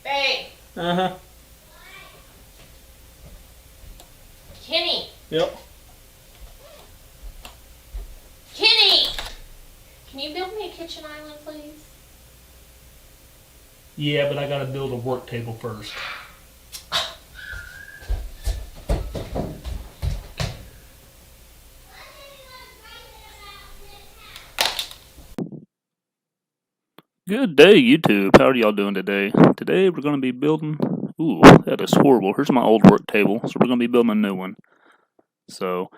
Babe. Uh-huh. Kenny. Yep. Kenny! Can you build me a kitchen island, please? Yeah, but I gotta build a work table first. Good day, YouTube. How are y'all doing today? Today we're gonna be building. Ooh, that is horrible. Here's my old work table, so we're gonna be building a new one. So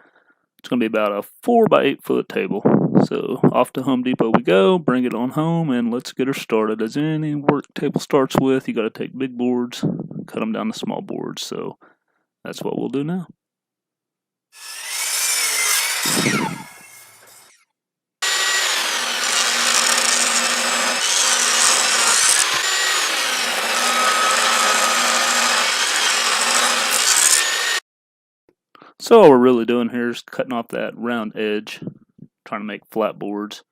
it's gonna be about a 4 by 8 foot table. So off to Home Depot we go. Bring it on home, and let's get her started. As any work table starts with, you gotta take big boards, cut them down to small boards. So that's what we'll do now. So all we're really doing here is cutting off that round edge, trying to make flat boards.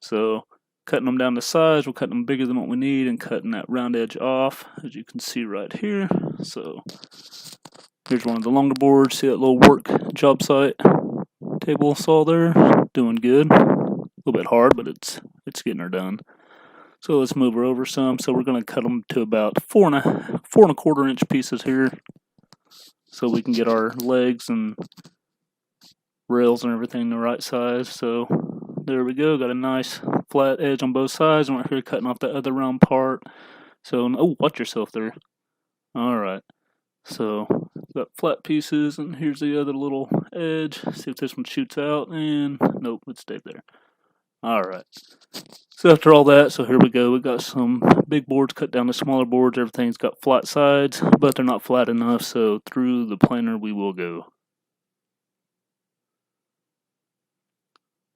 So cutting them down to size, we're cutting them bigger than what we need and cutting that round edge off, as you can see right here. So here's one of the longer boards. See that little work job site table saw there? Doing good. A little bit hard, but it's getting her done. So let's move her over some. So we're going to cut them to about 4 and a quarter inch pieces here, so we can get our legs and rails and everything the right size. So there we go. Got a nice flat edge on both sides, and right here cutting off the other round part. So, oh, watch yourself there. All right. So got flat pieces, and here's the other little edge. See if this one shoots out, and nope, it stayed there. All right. So after all that, so here we go. We got some big boards cut down to smaller boards. Everything's got flat sides, but they're not flat enough, so through the planer we will go.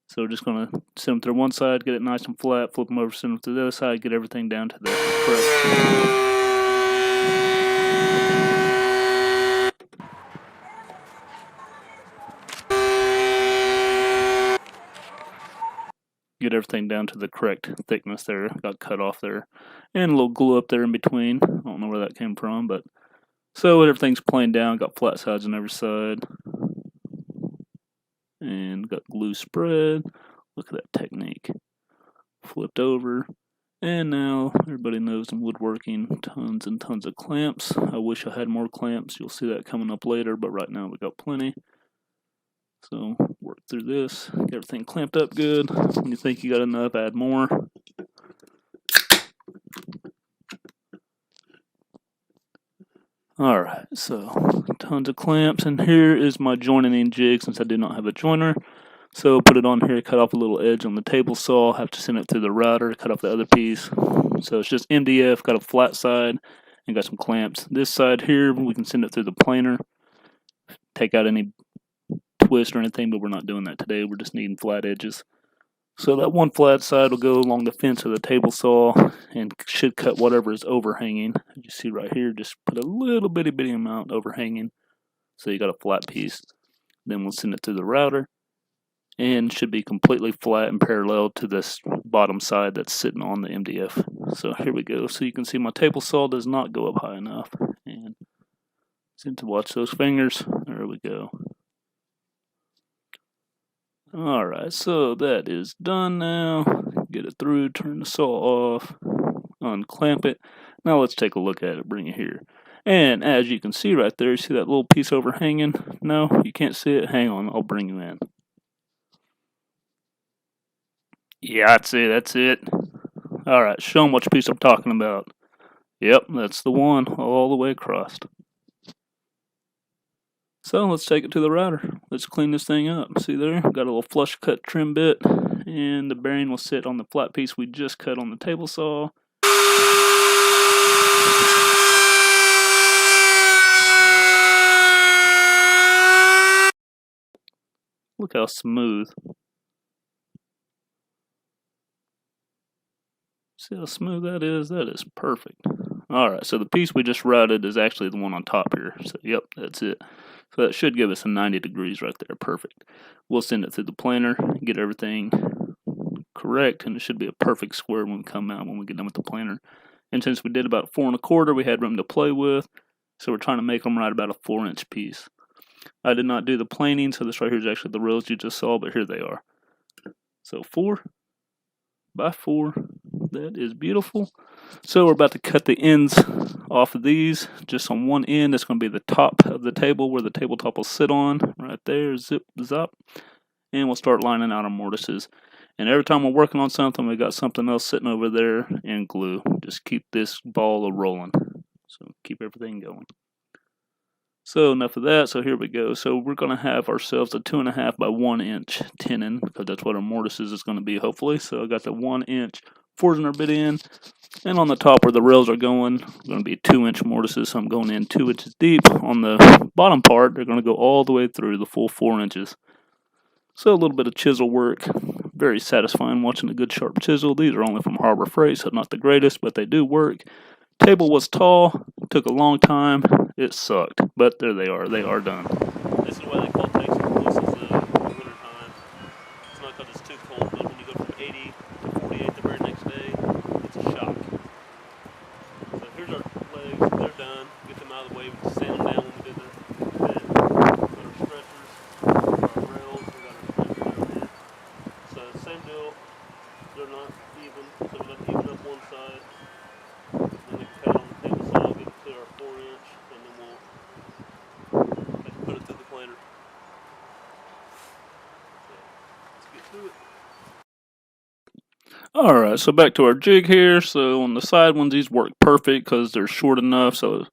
So we're just going to send them through one side, get it nice and flat, flip them over, send them to the other side, get everything down to the correct. Get everything down to the correct thickness there. Got cut off there. And a little glue up there in between. I don't know where that came from, but so everything's planed down, got flat sides on every side. And got glue spread. Look at that technique. Flipped over. And now everybody knows in woodworking, tons and tons of clamps. I wish I had more clamps. You'll see that coming up later, but right now we got plenty. So work through this, get everything clamped up good. When you think you got enough, add more. Alright, so tons of clamps, and here is my joining jig since I do not have a joiner. So put it on here, cut off a little edge on the table saw, have to send it through the router, cut off the other piece. So it's just MDF, got a flat side, and got some clamps. This side here, we can send it through the planer, take out any twist or anything, but we're not doing that today. We're just needing flat edges. So that one flat side will go along the fence of the table saw and should cut whatever is overhanging. As you see right here, just put a little bitty amount overhanging, so you got a flat piece. Then we'll send it through the router, and should be completely flat and parallel to this bottom side that's sitting on the MDF. So here we go. So you can see my table saw does not go up high enough, and seem to watch those fingers. There we go. Alright, so that is done now. Get it through, turn the saw off, unclamp it. Now let's take a look at it, bring it here. And as you can see right there, you see that little piece overhanging? No, you can't see it? Hang on, I'll bring you in. Yeah, that's it. Alright, show them which piece I'm talking about. Yep, that's the one, all the way across. So let's take it to the router. Let's clean this thing up. See there? Got a little flush cut trim bit, and the bearing will sit on the flat piece we just cut on the table saw. Look how smooth. See how smooth that is? That is perfect. Alright, so the piece we just routed is actually the one on top here. So yep, that's it. So that should give us a 90 degrees right there. Perfect. We'll send it through the planer, get everything correct, and it should be a perfect square when we come out, when we get done with the planer. And since we did about 4 1/4, we had room to play with. So we're trying to make them right about a 4-inch piece. I did not do the planing, so this right here is actually the rails you just saw, but here they are. So 4 by 4. That is beautiful. So we're about to cut the ends off of these. Just on one end, it's going to be the top of the table where the tabletop will sit on. Right there, zip, zop. And we'll start lining out our mortises. And every time we're working on something, we got something else sitting over there and glue. Just keep this ball rolling. So keep everything going. So enough of that. So here we go. So we're going to have ourselves a 2.5 by 1 inch tenon, because that's what our mortises is going to be, hopefully. So I got the 1 inch Forstner bit in. And on the top where the rails are going to be 2-inch mortises. So I'm going in 2 inches deep. On the bottom part, they're going to go all the way through the full 4 inches. So a little bit of chisel work. Very satisfying watching a good sharp chisel. These are only from Harbor Freight, so not the greatest, but they do work. Table was tall. Took a long time. It sucked, but there they are. They are done. This is why they call Texas this is the winter time. It's not because it's too cold, but when you go from 80 to 48 the very next day, it's a shock. So here's our legs. They're done. Get them out of the way. We can sand them down when we do the bed. Got our stretchers, our rails. We got our stretchers over here. So same deal. They're not even, so we got to even up one side. Then we can cut it on the table saw, get it to our 4-inch, and then we'll put it through the planer. So let's get to it. Alright, so back to our jig here. So on the side ones, these work perfect because they're short enough. So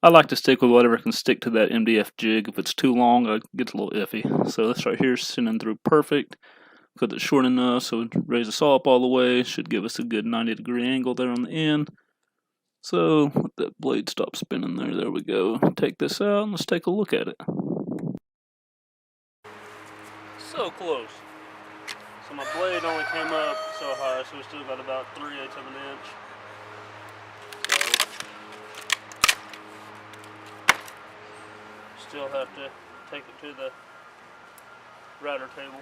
I like to stick with whatever can stick to that MDF jig. If it's too long, it gets a little iffy. So this right here is sending through perfect because it's short enough. So raise the saw up all the way. Should give us a good 90-degree angle there on the end. So let that blade stop spinning there. There we go. Take this out and let's take a look at it. So close. So my blade only came up so high, so we still got about 3/8 of an inch. So still have to take it to the router table,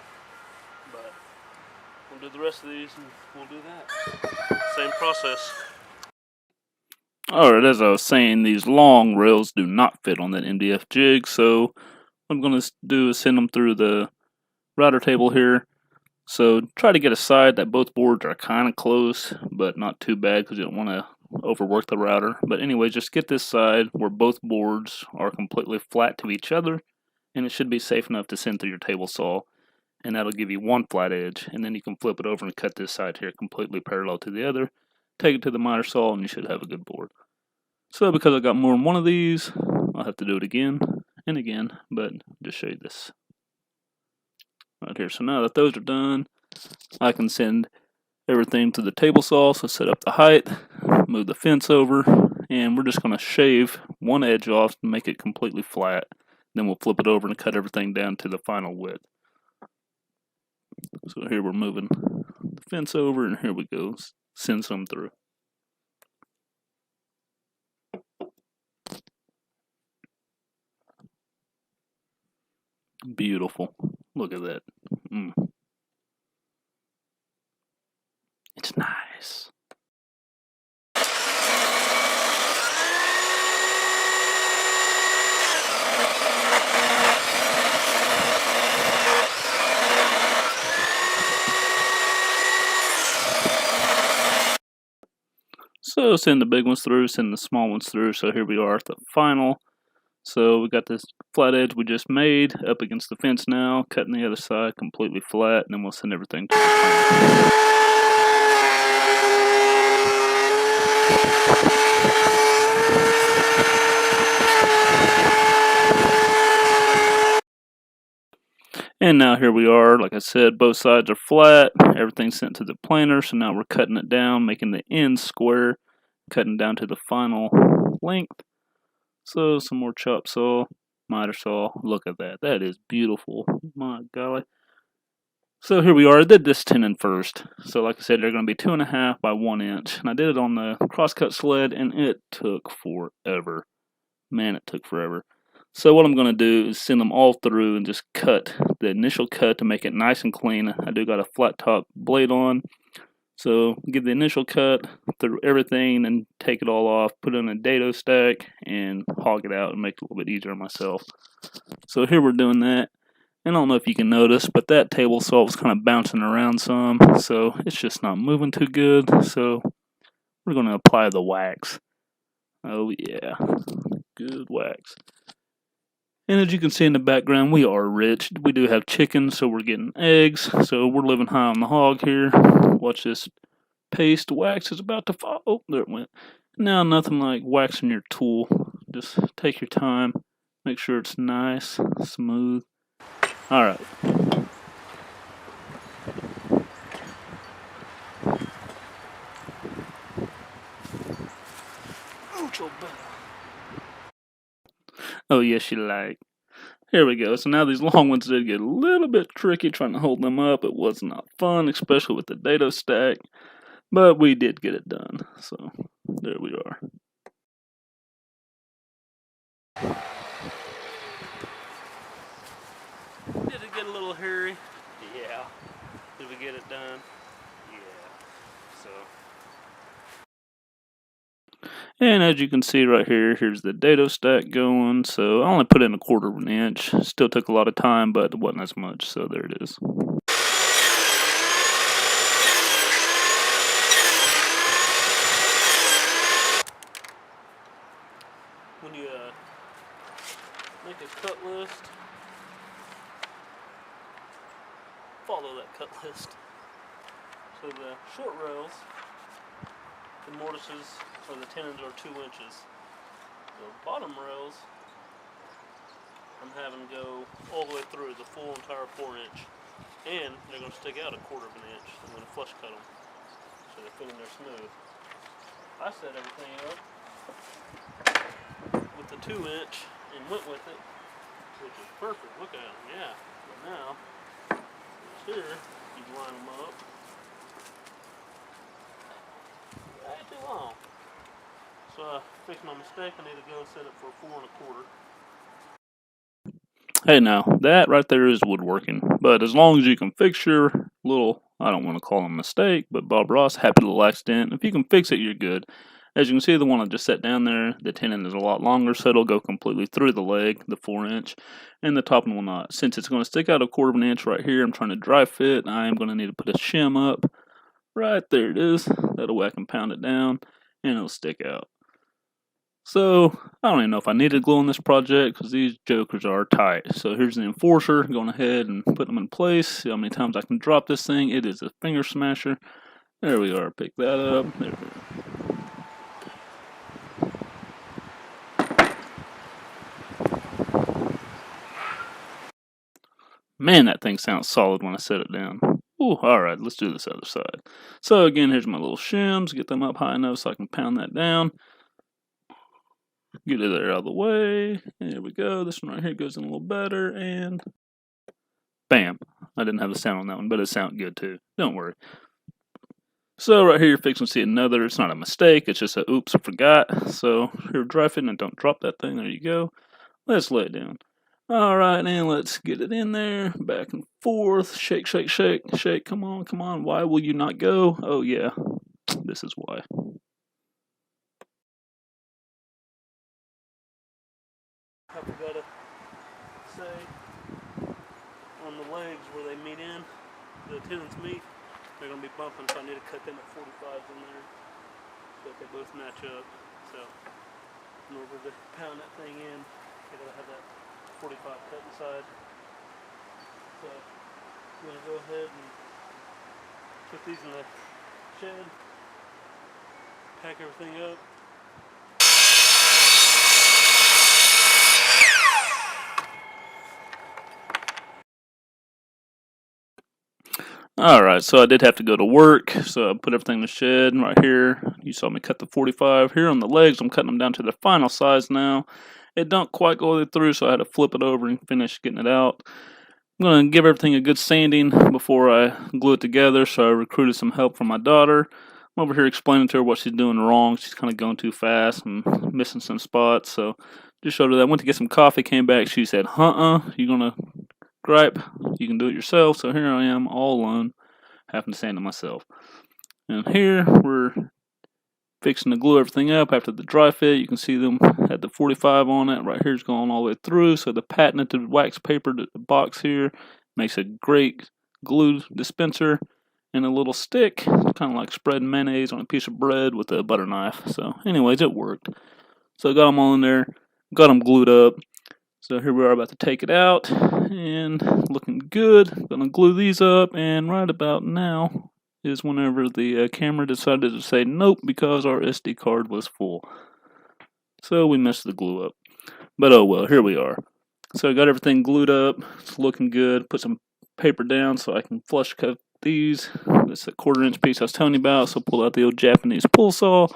but we'll do the rest of these and we'll do that. Same process. Alright, as I was saying, these long rails do not fit on that MDF jig, so what I'm going to do is send them through the router table here. So try to get a side that both boards are kind of close, but not too bad because you don't want to overwork the router. But anyway, just get this side where both boards are completely flat to each other, and it should be safe enough to send through your table saw. And that'll give you one flat edge, and then you can flip it over and cut this side here completely parallel to the other. Take it to the miter saw, and you should have a good board. So because I got more than one of these, I'll have to do it again and again, but just show you this right here. So now that those are done, I can send everything to the table saw. So set up the height, move the fence over, and we're just going to shave one edge off to make it completely flat. Then we'll flip it over and cut everything down to the final width. So here we're moving the fence over, and here we go. Send some through. Beautiful. Look at that. It's nice. So send the big ones through, send the small ones through. So here we are at the final. So we got this flat edge we just made up against the fence now, cutting the other side completely flat, and then we'll send everything to the final. And now here we are. Like I said, both sides are flat. Everything's sent to the planer, so now we're cutting it down, making the ends square, cutting down to the final length. So some more chop saw, miter saw. Look at that. That is beautiful. My golly. So here we are. I did this tenon first. So like I said, they're going to be 2.5 by 1 inch. And I did it on the crosscut sled, and it took forever. Man, it took forever. So what I'm going to do is send them all through and just cut the initial cut to make it nice and clean. I do got a flat top blade on. So give the initial cut through everything and take it all off, put it in a dado stack, and hog it out and make it a little bit easier on myself. So here we're doing that. And I don't know if you can notice, but that table saw was kind of bouncing around some, so it's just not moving too good. So we're going to apply the wax. Oh yeah, good wax. And as you can see in the background, we are rich. We do have chicken, so we're getting eggs. So we're living high on the hog here. Watch this paste. Wax is about to fall. Oh, there it went. Now, nothing like waxing your tool. Just take your time. Make sure it's nice, smooth. Alright. Oh, yes, you like. Here we go. So now these long ones did get a little bit tricky trying to hold them up. It was not fun, especially with the dado stack. But we did get it done. So there we are. Did it get a little hairy? Yeah. Did we get it done? Yeah. So. And as you can see right here, here's the dado stack going. So I only put in 1/4 of an inch. Still took a lot of time, but it wasn't as much. So there it is. When you make a cut list, follow that cut list. So the short rails, the mortises, or the tenons are 2 inches. The bottom rails, I'm having go all the way through the full entire 4-inch. And they're going to stick out 1/4 of an inch. I'm going to flush cut them so they fit in there smooth. I set everything up with the 2-inch and went with it, which is perfect. Look at them, yeah. But now, here, you line them up. That ain't too long. So I fixed my mistake. I need to go set it for 4 1/4. Hey now, that right there is woodworking. But as long as you can fix your little, I don't want to call them mistake, but Bob Ross, happy little accident. If you can fix it, you're good. As you can see, the one I just set down there, the tenon is a lot longer, so it'll go completely through the leg, the 4-inch, and the top one will not. Since it's going to stick out 1/4 of an inch right here, I'm trying to dry fit. I am going to need to put a shim up. Right there it is. That way I can pound it down, and it'll stick out. So, I don't even know if I needed glue on this project because these jokers are tight. So here's the enforcer, going ahead and putting them in place. See how many times I can drop this thing. It is a finger smasher. There we are, pick that up. There we go. Man, that thing sounds solid when I set it down. Ooh, alright, let's do this other side. So again, here's my little shims. Get them up high enough so I can pound that down. Get it there out of the way. There we go. This one right here goes in a little better. And bam. I didn't have the sound on that one, but it sounded good too. Don't worry. So right here, you're fixing to see another. It's not a mistake. It's just a oops, I forgot. So here, dry fit and don't drop that thing. There you go. Let's lay it down. Alright, and let's get it in there. Back and forth. Shake, shake, shake, shake. Come on, come on. Why will you not go? Oh, yeah. This is why. I forgot to say, on the legs where they meet in, the tenons meet, they're going to be bumping, so I need to cut them at 45s in there so that they both match up. So, in order to pound that thing in, I got to have that 45 cut inside. So, I'm going to go ahead and put these in the shed, pack everything up. Alright, so I did have to go to work, so I put everything in the shed right here. You saw me cut the 45. Here on the legs, I'm cutting them down to the final size now. It don't quite go all the way through, so I had to flip it over and finish getting it out. I'm going to give everything a good sanding before I glue it together, so I recruited some help from my daughter. I'm over here explaining to her what she's doing wrong. She's kind of going too fast and missing some spots, so just showed her that. I went to get some coffee, came back, she said, you're going to gripe, you can do it yourself. So here I am all alone, having to sand it myself. And here we're fixing to glue everything up after the dry fit. You can see them had the 45 on it. Right here's going all the way through. So the patented wax paper box here makes a great glue dispenser and a little stick, kind of like spreading mayonnaise on a piece of bread with a butter knife. So anyways, it worked. So I got them all in there, got them glued up. So here we are about to take it out and looking good. Gonna glue these up, and right about now is whenever the camera decided to say nope because our SD card was full. So we messed the glue up. But oh well, here we are. So I got everything glued up. It's looking good. Put some paper down so I can flush cut these. This is a 1/4 inch piece I was telling you about. So pull out the old Japanese pull saw.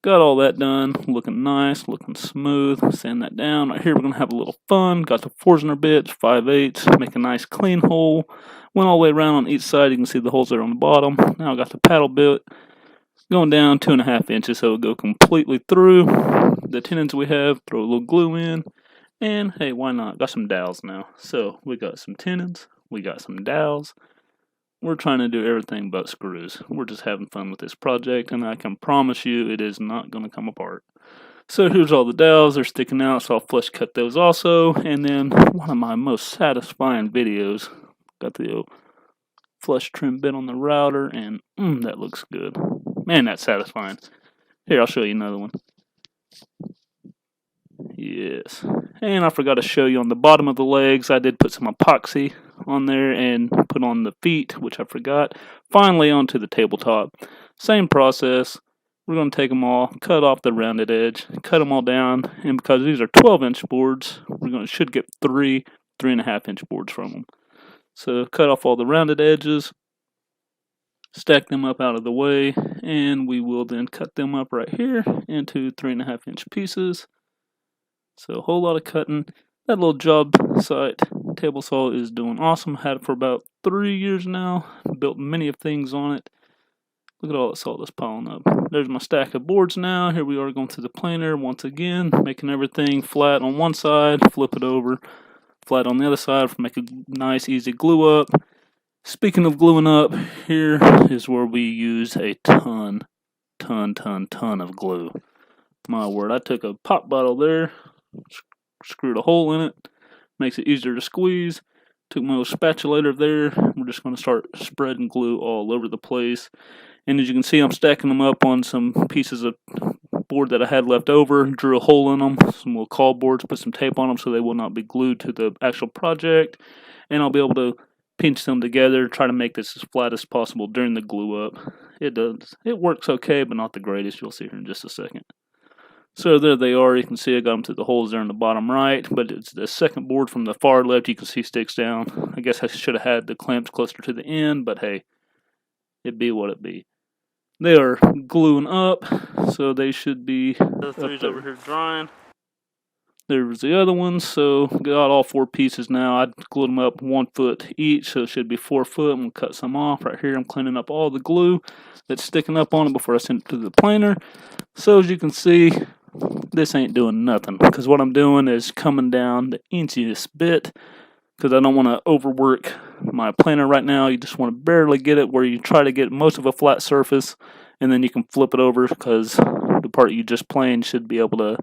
Got all that done. Looking nice, looking smooth. Sand that down. Right here we're going to have a little fun. Got the Forstner bits, 5/8. Make a nice clean hole. Went all the way around on each side. You can see the holes there on the bottom. Now I got the paddle bit going down 2.5 inches so it'll go completely through the tenons we have. Throw a little glue in. And hey, why not? Got some dowels now. So we got some tenons. We got some dowels. We're trying to do everything but screws. We're just having fun with this project, and I can promise you it is not going to come apart. So here's all the dowels. They're sticking out, so I'll flush cut those also. And then one of my most satisfying videos. Got the flush trim bit on the router, and that looks good. Man, that's satisfying. Here, I'll show you another one. Yes. And I forgot to show you on the bottom of the legs, I did put some epoxy on there and put on the feet, which I forgot. Finally, onto the tabletop. Same process. We're going to take them all, cut off the rounded edge, cut them all down, and because these are 12-inch boards, should get 3.5-inch boards from them. So cut off all the rounded edges, stack them up out of the way, and we will then cut them up right here into 3.5-inch pieces. So a whole lot of cutting. That little job site table saw is doing awesome. Had it for about 3 years now. Built many of things on it. Look at all the saw that's piling up. There's my stack of boards now. Here we are going through the planer once again, making everything flat on one side, flip it over, flat on the other side for make a nice easy glue up. Speaking of gluing up, here is where we use a ton of glue. My word, I took a pop bottle there, screwed a hole in it, makes it easier to squeeze. Took my little spatulator there. We're just going to start spreading glue all over the place. And as you can see, I'm stacking them up on some pieces of board that I had left over. Drew a hole in them, some little call boards, put some tape on them so they will not be glued to the actual project. And I'll be able to pinch them together, try to make this as flat as possible during the glue up. It works okay, but not the greatest. You'll see here in just a second. So there they are. You can see I got them through the holes there in the bottom right, but it's the second board from the far left you can see sticks down. I guess I should have had the clamps closer to the end, but hey, it be what it be. They are gluing up, so they should be. The three's over here drying. There's the other one, so got all 4 pieces now. I glued them up 1 foot each, so it should be 4 foot. I'm going to cut some off. Right here I'm cleaning up all the glue that's sticking up on it before I send it to the planer. So as you can see, this ain't doing nothing, because what I'm doing is coming down the inchiest bit, because I don't want to overwork my planer right now. You just want to barely get it where you try to get most of a flat surface, and then you can flip it over, because the part you just planed should be able to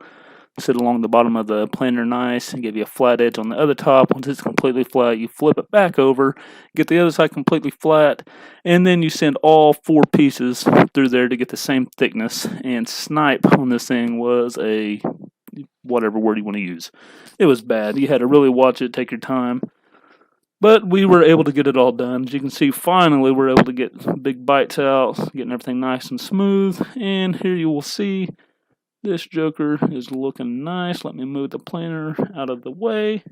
sit along the bottom of the planer nice and give you a flat edge on the other top. Once it's completely flat, you flip it back over, get the other side completely flat, and then you send all 4 pieces through there to get the same thickness. And snipe on this thing was a whatever word you want to use. It was bad. You had to really watch it, take your time. But we were able to get it all done. As you can see, finally we're able to get big bites out, getting everything nice and smooth. And here you will see this joker is looking nice. Let me move the planer out of the way.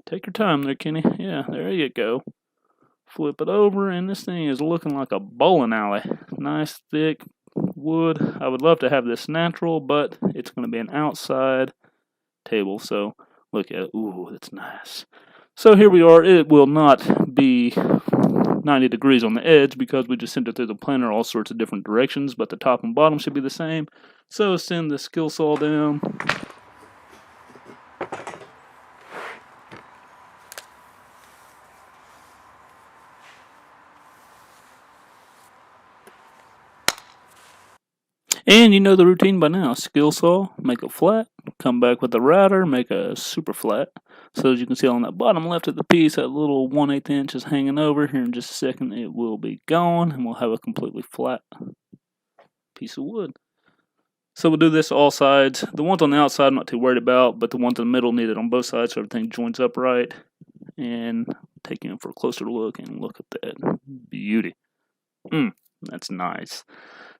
Take your time there, Kenny. Yeah, there you go. Flip it over, and this thing is looking like a bowling alley. Nice, thick wood. I would love to have this natural, but it's going to be an outside table. So look at it. Ooh, that's nice. So here we are. It will not be 90 degrees on the edge because we just sent it through the planer all sorts of different directions, but the top and bottom should be the same. So send the skill saw down. And you know the routine by now. Skill saw, make it flat, come back with the router, make a super flat. So as you can see on that bottom left of the piece, that little 1/8 inch is hanging over. Here in just a second it will be gone and we'll have a completely flat piece of wood. So we'll do this all sides. The ones on the outside I'm not too worried about, but the ones in the middle need it on both sides so everything joins up right. And take you in for a closer look and look at that beauty. That's nice.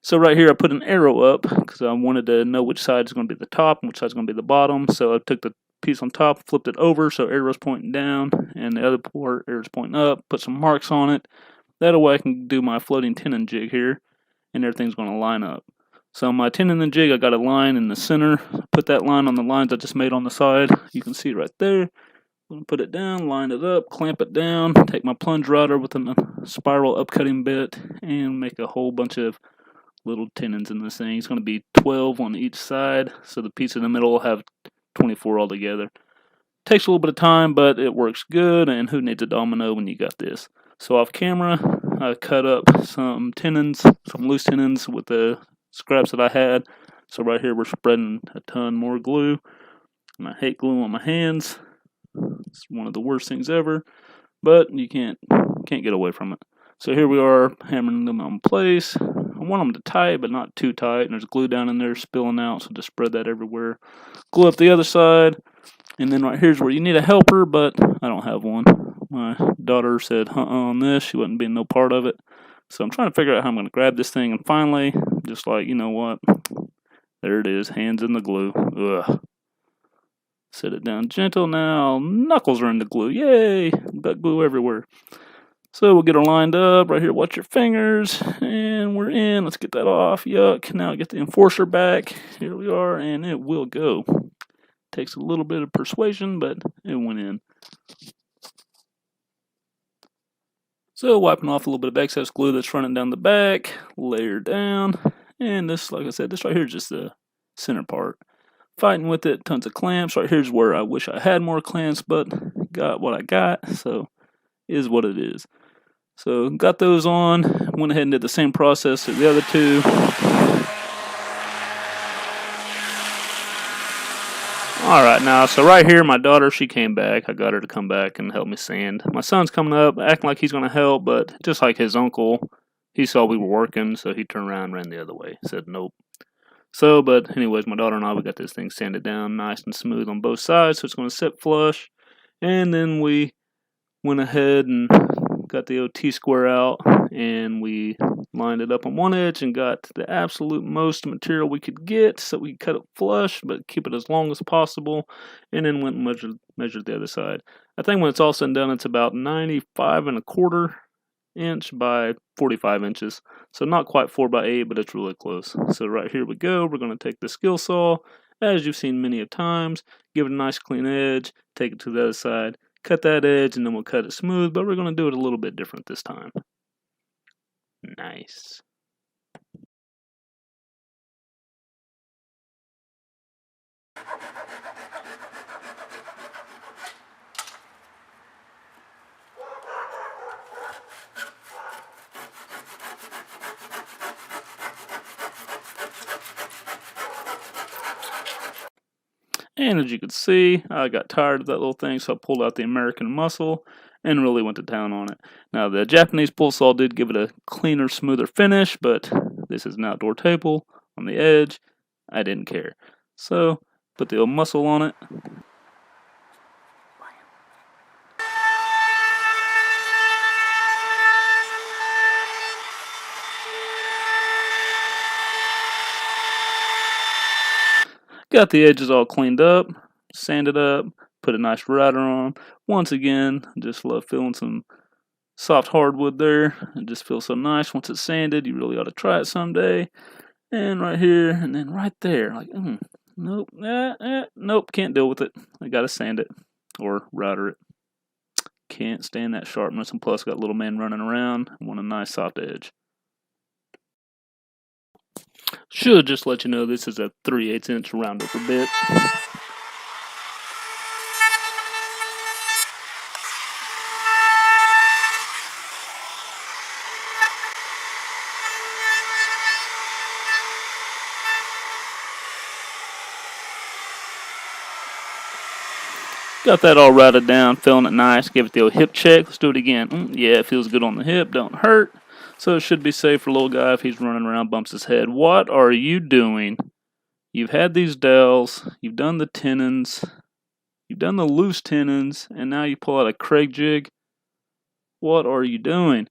So right here I put an arrow up because I wanted to know which side is going to be the top and which side is going to be the bottom. So I took the piece on top, flipped it over so arrow's pointing down, and the other part arrow's pointing up. Put some marks on it. That way I can do my floating tenon jig here, and everything's going to line up. So my tenon and jig, I got a line in the center. Put that line on the lines I just made on the side. You can see right there. I'm going to put it down, line it up, clamp it down, take my plunge router with a spiral upcutting bit, and make a whole bunch of little tenons in this thing. It's going to be 12 on each side, so the piece in the middle will have 24 altogether. Takes a little bit of time, but it works good, and who needs a domino when you got this? So off camera, I cut up some tenons, some loose tenons with the scraps that I had. So right here we're spreading a ton more glue, and I hate glue on my hands. It's one of the worst things ever, but you can't get away from it. So here we are hammering them in place. I want them to tight, but not too tight. And there's glue down in there spilling out, so just spread that everywhere. Glue up the other side, and then right here's where you need a helper, but I don't have one. My daughter said on this, she wasn't being no part of it. So I'm trying to figure out how I'm going to grab this thing, and finally, just like, you know what? There it is, hands in the glue. Ugh. Set it down gentle now. Knuckles are in the glue. Yay! Got glue everywhere. So we'll get her lined up. Right here, watch your fingers. And we're in. Let's get that off. Yuck. Now get the enforcer back. Here we are, and it will go. Takes a little bit of persuasion, but it went in. So wiping off a little bit of excess glue that's running down the back. Layer down. And this, like I said, this right here is just the center part. Fighting with it, tons of clamps. Right here's where I wish I had more clamps, but got what I got, so is what it is. So got those on, went ahead and did the same process as the other two. Alright, now, so right here, my daughter, she came back. I got her to come back and help me sand. My son's coming up, acting like he's going to help, but just like his uncle, he saw we were working, so he turned around and ran the other way. Said nope. So, but anyways, my daughter and I, we got this thing sanded down nice and smooth on both sides, so it's going to sit flush. And then we went ahead and got the old T-square out, and we lined it up on one edge and got the absolute most material we could get, so we could cut it flush, but keep it as long as possible, and then went and measured the other side. I think when it's all said and done, it's about 95 1/4 inch by 45 inches. So not quite 4x8, but it's really close. So right here we go. We're going to take the skill saw, as you've seen many of times, give it a nice clean edge, take it to the other side, cut that edge, and then we'll cut it smooth, but we're going to do it a little bit different this time. Nice. And as you can see, I got tired of that little thing, so I pulled out the American muscle and really went to town on it. Now, the Japanese pull saw did give it a cleaner, smoother finish, but this is an outdoor table on the edge. I didn't care. So, put the old muscle on it. Got the edges all cleaned up, sanded up, put a nice router on. Once again, just love feeling some soft hardwood there. It just feels so nice once it's sanded. You really ought to try it someday. And right here, and then right there, like, nope, nope, can't deal with it. I gotta sand it or router it. Can't stand that sharpness, and plus got little men running around. I want a nice soft edge. Should just let you know this is a 3/8 inch round over bit. Got that all routed down, feeling it nice. Give it the old hip check. Let's do it again. Yeah, it feels good on the hip, don't hurt. So it should be safe for a little guy if he's running around, bumps his head. What are you doing? You've had these dowels, you've done the tenons, you've done the loose tenons, and now you pull out a Craig jig. What are you doing?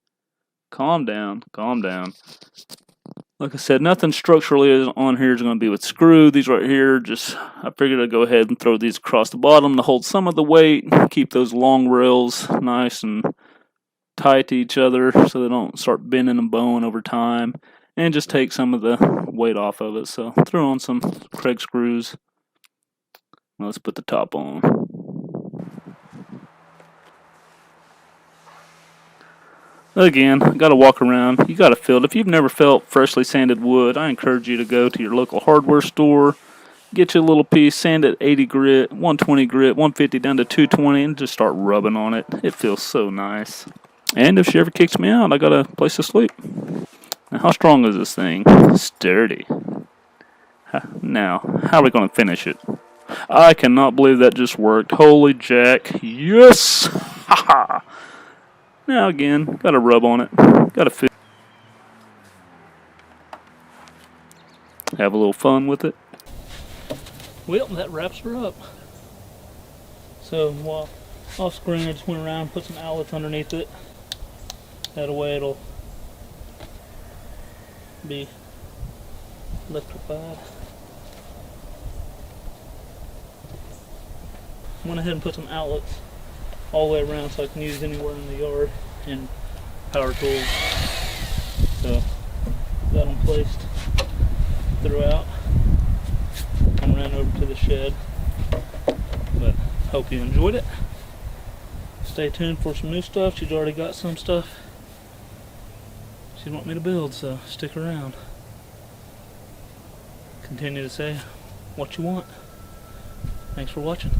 Calm down, calm down. Like I said, nothing structurally on here is going to be with screw. These right here, I figured I'd go ahead and throw these across the bottom to hold some of the weight, keep those long rails nice and tight to each other so they don't start bending and bowing over time, and just take some of the weight off of it. So throw on some Craig screws. Let's put the top on. Again, gotta walk around. You gotta feel it. If you've never felt freshly sanded wood, I encourage you to go to your local hardware store, get you a little piece, sand it 80 grit, 120 grit, 150 down to 220, and just start rubbing on it. It feels so nice. And if she ever kicks me out, I got a place to sleep. Now, how strong is this thing? Sturdy. Now, how are we going to finish it? I cannot believe that just worked. Holy jack. Yes! Haha! Now again, gotta rub on it. Gotta feel. Have a little fun with it. Well, that wraps her up. So, while off screen, I just went around and put some outlets underneath it. That way it'll be electrified. Went ahead and put some outlets all the way around so I can use anywhere in the yard and power tools. So got them placed throughout and ran over to the shed. But hope you enjoyed it. Stay tuned for some new stuff. She's already got some stuff she'd want me to build, so stick around. Continue to say what you want. Thanks for watching.